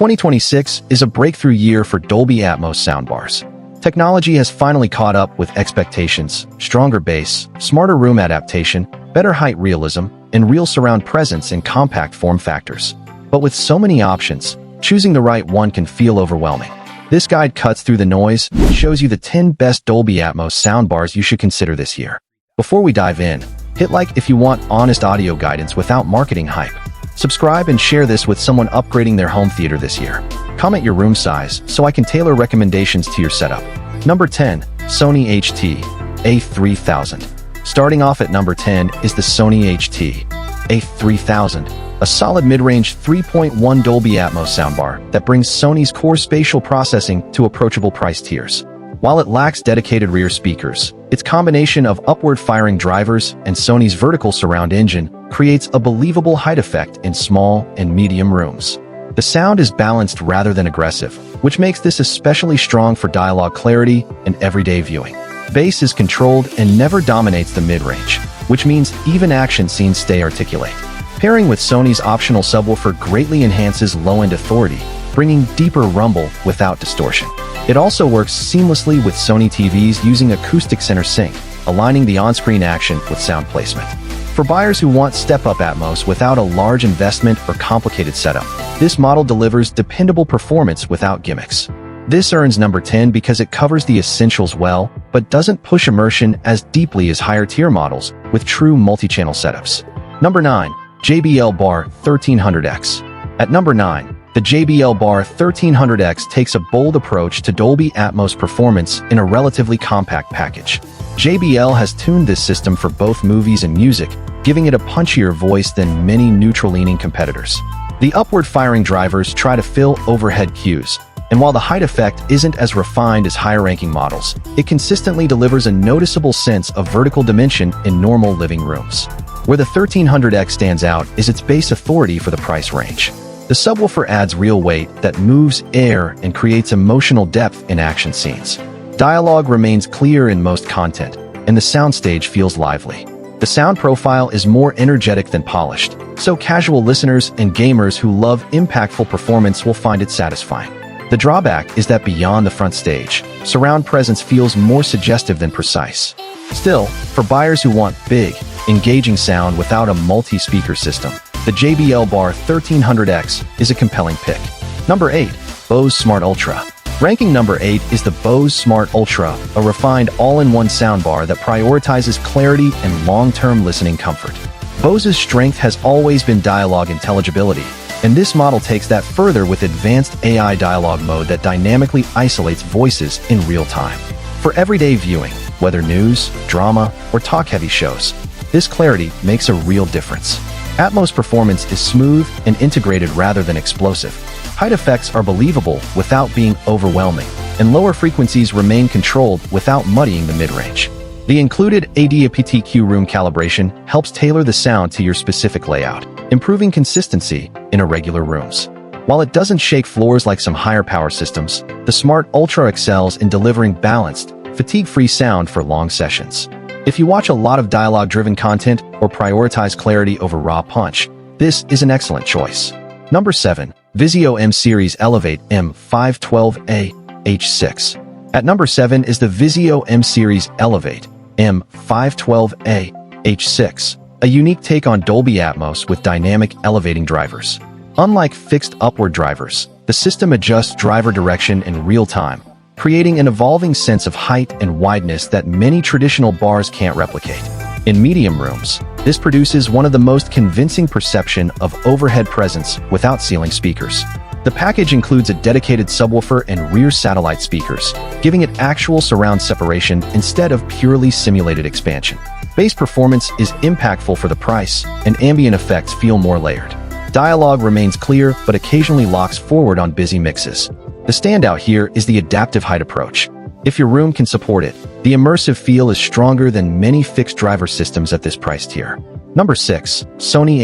2026 is a breakthrough year for Dolby Atmos soundbars. Technology has finally caught up with expectations: stronger bass, smarter room adaptation, better height realism, and real surround presence in compact form factors. But with so many options, choosing the right one can feel overwhelming. This guide cuts through the noise and shows you the 10 best Dolby Atmos soundbars you should consider this year. Before we dive in, hit like if you want honest audio guidance without marketing hype. Subscribe and share this with someone upgrading their home theater this year. Comment your room size so I can tailor recommendations to your setup. Number 10. Sony HT-A3000. Starting off at number 10 is the Sony HT-A3000, a solid mid-range 3.1 Dolby Atmos soundbar that brings Sony's core spatial processing to approachable price tiers. While it lacks dedicated rear speakers, its combination of upward-firing drivers and Sony's vertical surround engine creates a believable height effect in small and medium rooms. The sound is balanced rather than aggressive, which makes this especially strong for dialogue clarity and everyday viewing. Bass is controlled and never dominates the mid-range, which means even action scenes stay articulate. Pairing with Sony's optional subwoofer greatly enhances low-end authority, bringing deeper rumble without distortion. It also works seamlessly with Sony TVs using acoustic center sync, aligning the on-screen action with sound placement. For buyers who want step-up Atmos without a large investment or complicated setup, this model delivers dependable performance without gimmicks. This earns number 10 because it covers the essentials well, but doesn't push immersion as deeply as higher-tier models with true multi-channel setups. Number 9. JBL Bar 1300X. At number 9, the JBL Bar 1300X takes a bold approach to Dolby Atmos performance in a relatively compact package. JBL has tuned this system for both movies and music, giving it a punchier voice than many neutral-leaning competitors. The upward-firing drivers try to fill overhead cues, and while the height effect isn't as refined as higher-ranking models, it consistently delivers a noticeable sense of vertical dimension in normal living rooms. Where the 1300X stands out is its bass authority for the price range. The subwoofer adds real weight that moves air and creates emotional depth in action scenes. Dialogue remains clear in most content, and the soundstage feels lively. The sound profile is more energetic than polished, so casual listeners and gamers who love impactful performance will find it satisfying. The drawback is that beyond the front stage, surround presence feels more suggestive than precise. Still, for buyers who want big, engaging sound without a multi-speaker system, the JBL Bar 1300X is a compelling pick. Number 8. Bose Smart Ultra. Ranking number 8 is the Bose Smart Ultra, a refined all-in-one soundbar that prioritizes clarity and long-term listening comfort. Bose's strength has always been dialogue intelligibility, and this model takes that further with advanced AI dialogue mode that dynamically isolates voices in real time. For everyday viewing, whether news, drama, or talk-heavy shows, this clarity makes a real difference. Atmos performance is smooth and integrated rather than explosive. Height effects are believable without being overwhelming, and lower frequencies remain controlled without muddying the mid-range. The included ADAPTQ room calibration helps tailor the sound to your specific layout, improving consistency in irregular rooms. While it doesn't shake floors like some higher power systems, the Smart Ultra excels in delivering balanced, fatigue-free sound for long sessions. If you watch a lot of dialogue-driven content or prioritize clarity over raw punch, this is an excellent choice. Number 7. Vizio M-Series Elevate M512A H6. At number 7 is the Vizio M-Series Elevate M512A H6, a unique take on Dolby Atmos with dynamic elevating drivers. Unlike fixed upward drivers, the system adjusts driver direction in real time, creating an evolving sense of height and wideness that many traditional bars can't replicate. In medium rooms, this produces one of the most convincing perception of overhead presence without ceiling speakers. The package includes a dedicated subwoofer and rear satellite speakers, giving it actual surround separation instead of purely simulated expansion. Bass performance is impactful for the price, and ambient effects feel more layered. Dialogue remains clear but occasionally locks forward on busy mixes. The standout here is the adaptive height approach. If your room can support it, the immersive feel is stronger than many fixed driver systems at this price tier. Number 6. Sony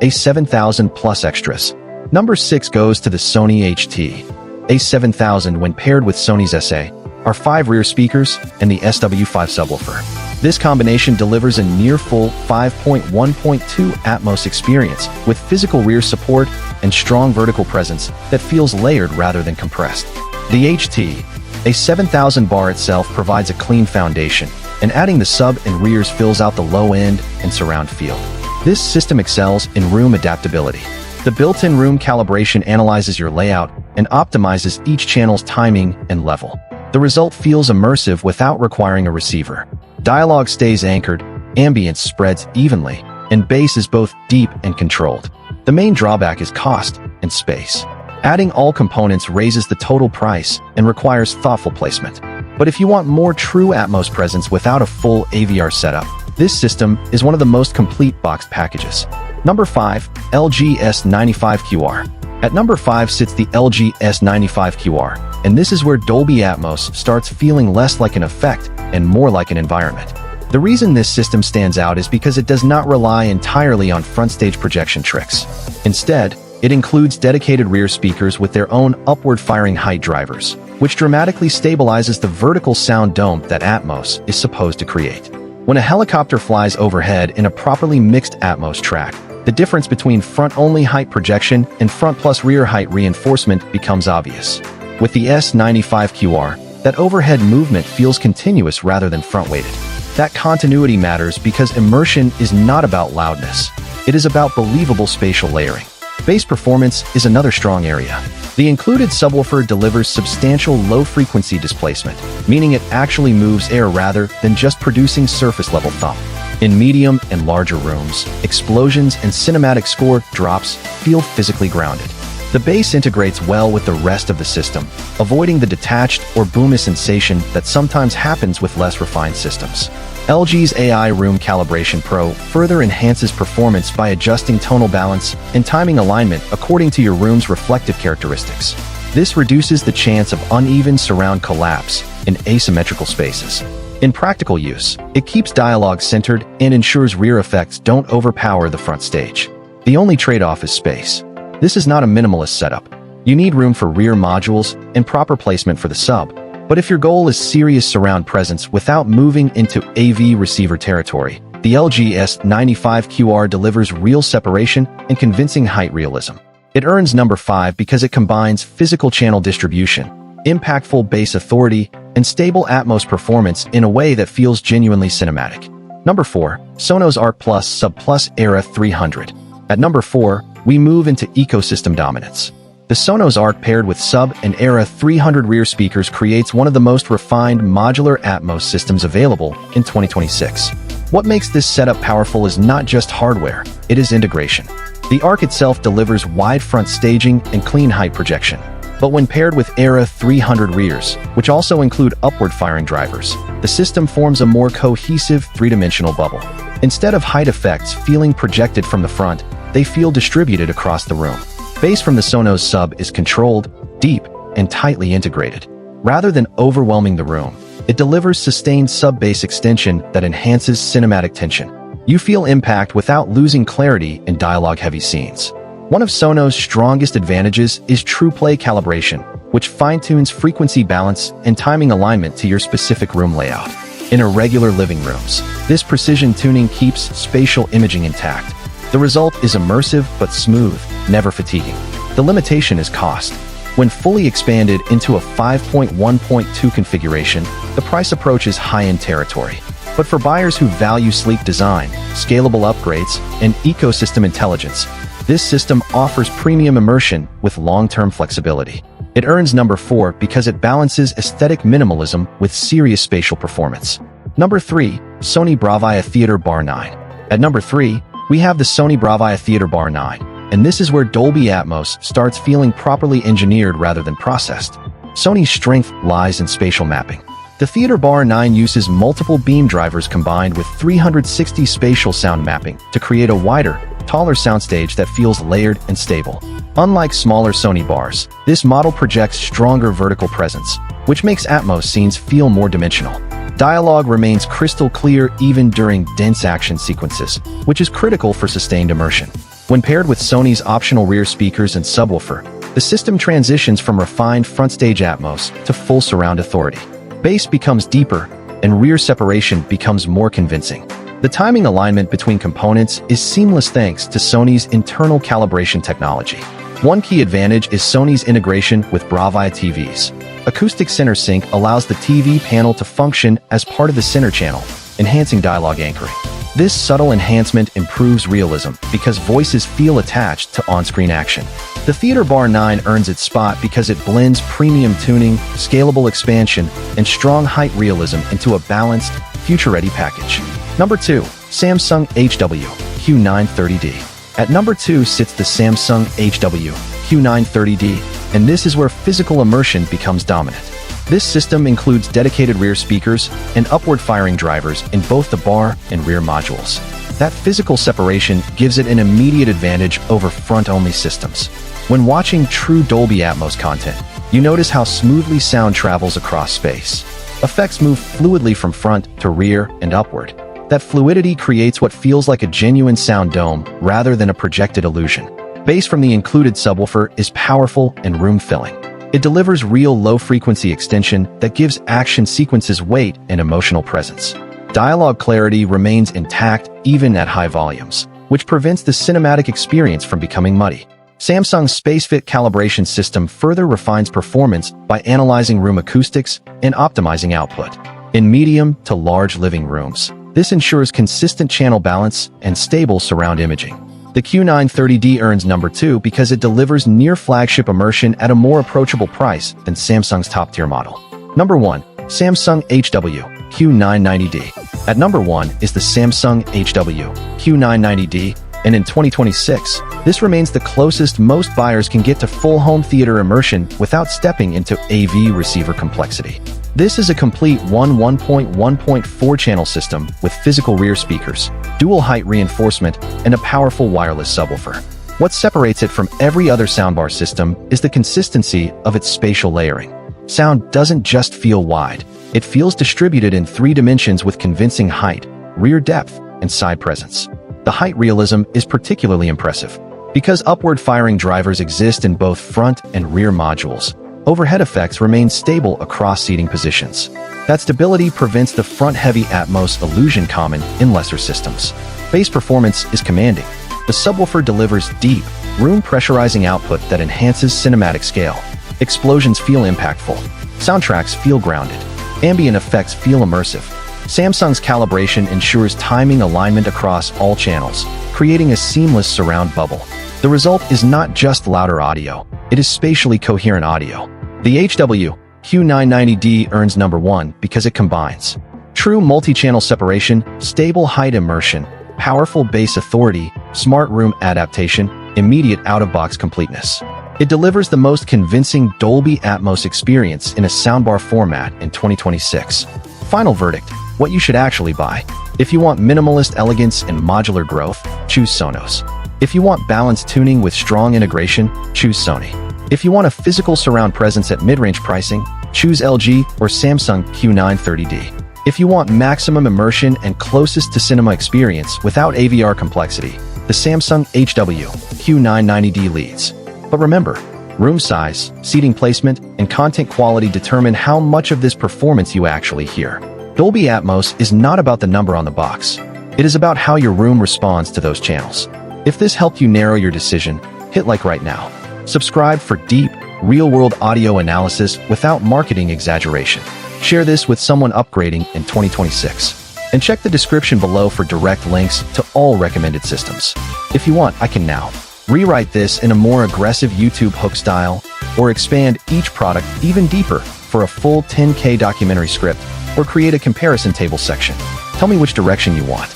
HT-A7000 Plus Extras. Number 6 goes to the Sony HT-A7000 when paired with Sony's SA-R5 rear speakers and the SW5 subwoofer. This combination delivers a near-full 5.1.2 Atmos experience with physical rear support and strong vertical presence that feels layered rather than compressed. The HT, a 7000 bar itself provides a clean foundation, and adding the sub and rears fills out the low end and surround field. This system excels in room adaptability. The built-in room calibration analyzes your layout and optimizes each channel's timing and level. The result feels immersive without requiring a receiver. Dialogue stays anchored, ambience spreads evenly, and bass is both deep and controlled. The main drawback is cost and space. Adding all components raises the total price and requires thoughtful placement. But if you want more true Atmos presence without a full AVR setup, this system is one of the most complete boxed packages. Number 5. LG S95QR. At number 5 sits the LG S95QR, and this is where Dolby Atmos starts feeling less like an effect and more like an environment. The reason this system stands out is because it does not rely entirely on front-stage projection tricks. Instead, it includes dedicated rear speakers with their own upward-firing height drivers, which dramatically stabilizes the vertical sound dome that Atmos is supposed to create. When a helicopter flies overhead in a properly mixed Atmos track, the difference between front-only height projection and front plus rear height reinforcement becomes obvious. With the S95QR, that overhead movement feels continuous rather than front-weighted. That continuity matters because immersion is not about loudness. It is about believable spatial layering. Bass performance is another strong area. The included subwoofer delivers substantial low-frequency displacement, meaning it actually moves air rather than just producing surface-level thump. In medium and larger rooms, explosions and cinematic score drops feel physically grounded. The bass integrates well with the rest of the system, avoiding the detached or boomy sensation that sometimes happens with less refined systems. LG's AI Room Calibration Pro further enhances performance by adjusting tonal balance and timing alignment according to your room's reflective characteristics. This reduces the chance of uneven surround collapse in asymmetrical spaces. In practical use, it keeps dialogue centered and ensures rear effects don't overpower the front stage. The only trade-off is space. This is not a minimalist setup. You need room for rear modules and proper placement for the sub. But if your goal is serious surround presence without moving into AV receiver territory, the LG S95QR delivers real separation and convincing height realism. It earns number 5 because it combines physical channel distribution, impactful bass authority, and stable Atmos performance in a way that feels genuinely cinematic. Number 4. Sonos ARC Plus Sub Plus Era 300. At number 4, we move into ecosystem dominance. The Sonos ARC paired with Sub and Era 300 rear speakers creates one of the most refined modular Atmos systems available in 2026. What makes this setup powerful is not just hardware, it is integration. The ARC itself delivers wide front staging and clean height projection. But when paired with Era 300 rears, which also include upward-firing drivers, the system forms a more cohesive three-dimensional bubble. Instead of height effects feeling projected from the front, they feel distributed across the room. Bass from the Sonos sub is controlled, deep, and tightly integrated. Rather than overwhelming the room, it delivers sustained sub-bass extension that enhances cinematic tension. You feel impact without losing clarity in dialogue-heavy scenes. One of Sonos' strongest advantages is true play calibration, which fine-tunes frequency balance and timing alignment to your specific room layout. In irregular living rooms, this precision tuning keeps spatial imaging intact. The result is immersive but smooth, never fatiguing. The limitation is cost. When fully expanded into a 5.1.2 configuration, the price approaches high-end territory. But for buyers who value sleek design, scalable upgrades, and ecosystem intelligence, this system offers premium immersion with long-term flexibility. It earns number 4 because it balances aesthetic minimalism with serious spatial performance. Number 3. Sony Bravia Theater Bar 9. At number 3, we have the Sony Bravia Theater Bar 9, and this is where Dolby Atmos starts feeling properly engineered rather than processed. Sony's strength lies in spatial mapping. The Theater Bar 9 uses multiple beam drivers combined with 360 spatial sound mapping to create a wider, taller soundstage that feels layered and stable. Unlike smaller Sony bars, this model projects stronger vertical presence, which makes Atmos scenes feel more dimensional. Dialogue remains crystal clear even during dense action sequences, which is critical for sustained immersion. When paired with Sony's optional rear speakers and subwoofer, the system transitions from refined front-stage Atmos to full surround authority. Bass becomes deeper, and rear separation becomes more convincing. The timing alignment between components is seamless thanks to Sony's internal calibration technology. One key advantage is Sony's integration with Bravia TVs. Acoustic center sync allows the TV panel to function as part of the center channel, enhancing dialogue anchoring. This subtle enhancement improves realism because voices feel attached to on-screen action. The Theater Bar 9 earns its spot because it blends premium tuning, scalable expansion, and strong height realism into a balanced, future-ready package. Number 2. Samsung HW-Q930D. At number 2 sits the Samsung HW-Q930D, and this is where physical immersion becomes dominant. This system includes dedicated rear speakers and upward-firing drivers in both the bar and rear modules. That physical separation gives it an immediate advantage over front-only systems. When watching true Dolby Atmos content, you notice how smoothly sound travels across space. Effects move fluidly from front to rear and upward. That fluidity creates what feels like a genuine sound dome rather than a projected illusion. Bass from the included subwoofer is powerful and room-filling. It delivers real low-frequency extension that gives action sequences weight and emotional presence. Dialogue clarity remains intact even at high volumes, which prevents the cinematic experience from becoming muddy. Samsung's SpaceFit calibration system further refines performance by analyzing room acoustics and optimizing output. In medium to large living rooms, this ensures consistent channel balance and stable surround imaging. The Q930D earns number 2 because it delivers near-flagship immersion at a more approachable price than Samsung's top-tier model. Number 1. Samsung HW-Q990D. At number 1 is the Samsung HW-Q990D, and in 2026, this remains the closest most buyers can get to full home theater immersion without stepping into AV receiver complexity. This is a complete 1.4 channel system with physical rear speakers, dual height reinforcement, and a powerful wireless subwoofer. What separates it from every other soundbar system is the consistency of its spatial layering. Sound doesn't just feel wide, it feels distributed in 3 dimensions with convincing height, rear depth, and side presence. The height realism is particularly impressive. Because upward-firing drivers exist in both front and rear modules, overhead effects remain stable across seating positions. That stability prevents the front-heavy Atmos illusion common in lesser systems. Bass performance is commanding. The subwoofer delivers deep, room-pressurizing output that enhances cinematic scale. Explosions feel impactful. Soundtracks feel grounded. Ambient effects feel immersive. Samsung's calibration ensures timing alignment across all channels, creating a seamless surround bubble. The result is not just louder audio, it is spatially coherent audio. The HW-Q990D earns number 1 because it combines true multi-channel separation, stable height immersion, powerful bass authority, smart room adaptation, immediate out-of-box completeness. It delivers the most convincing Dolby Atmos experience in a soundbar format in 2026. Final verdict: what you should actually buy. If you want minimalist elegance and modular growth, choose Sonos. If you want balanced tuning with strong integration, choose Sony. If you want a physical surround presence at mid-range pricing, choose LG or Samsung Q930D. If you want maximum immersion and closest to cinema experience without AVR complexity, the Samsung HW-Q990D leads. But remember, room size, seating placement, and content quality determine how much of this performance you actually hear. Dolby Atmos is not about the number on the box. It is about how your room responds to those channels. If this helped you narrow your decision, hit like right now. Subscribe for deep, real-world audio analysis without marketing exaggeration. Share this with someone upgrading in 2026. And check the description below for direct links to all recommended systems. If you want, I can now rewrite this in a more aggressive YouTube hook style, or expand each product even deeper for a full 10K documentary script, or create a comparison table section. Tell me which direction you want.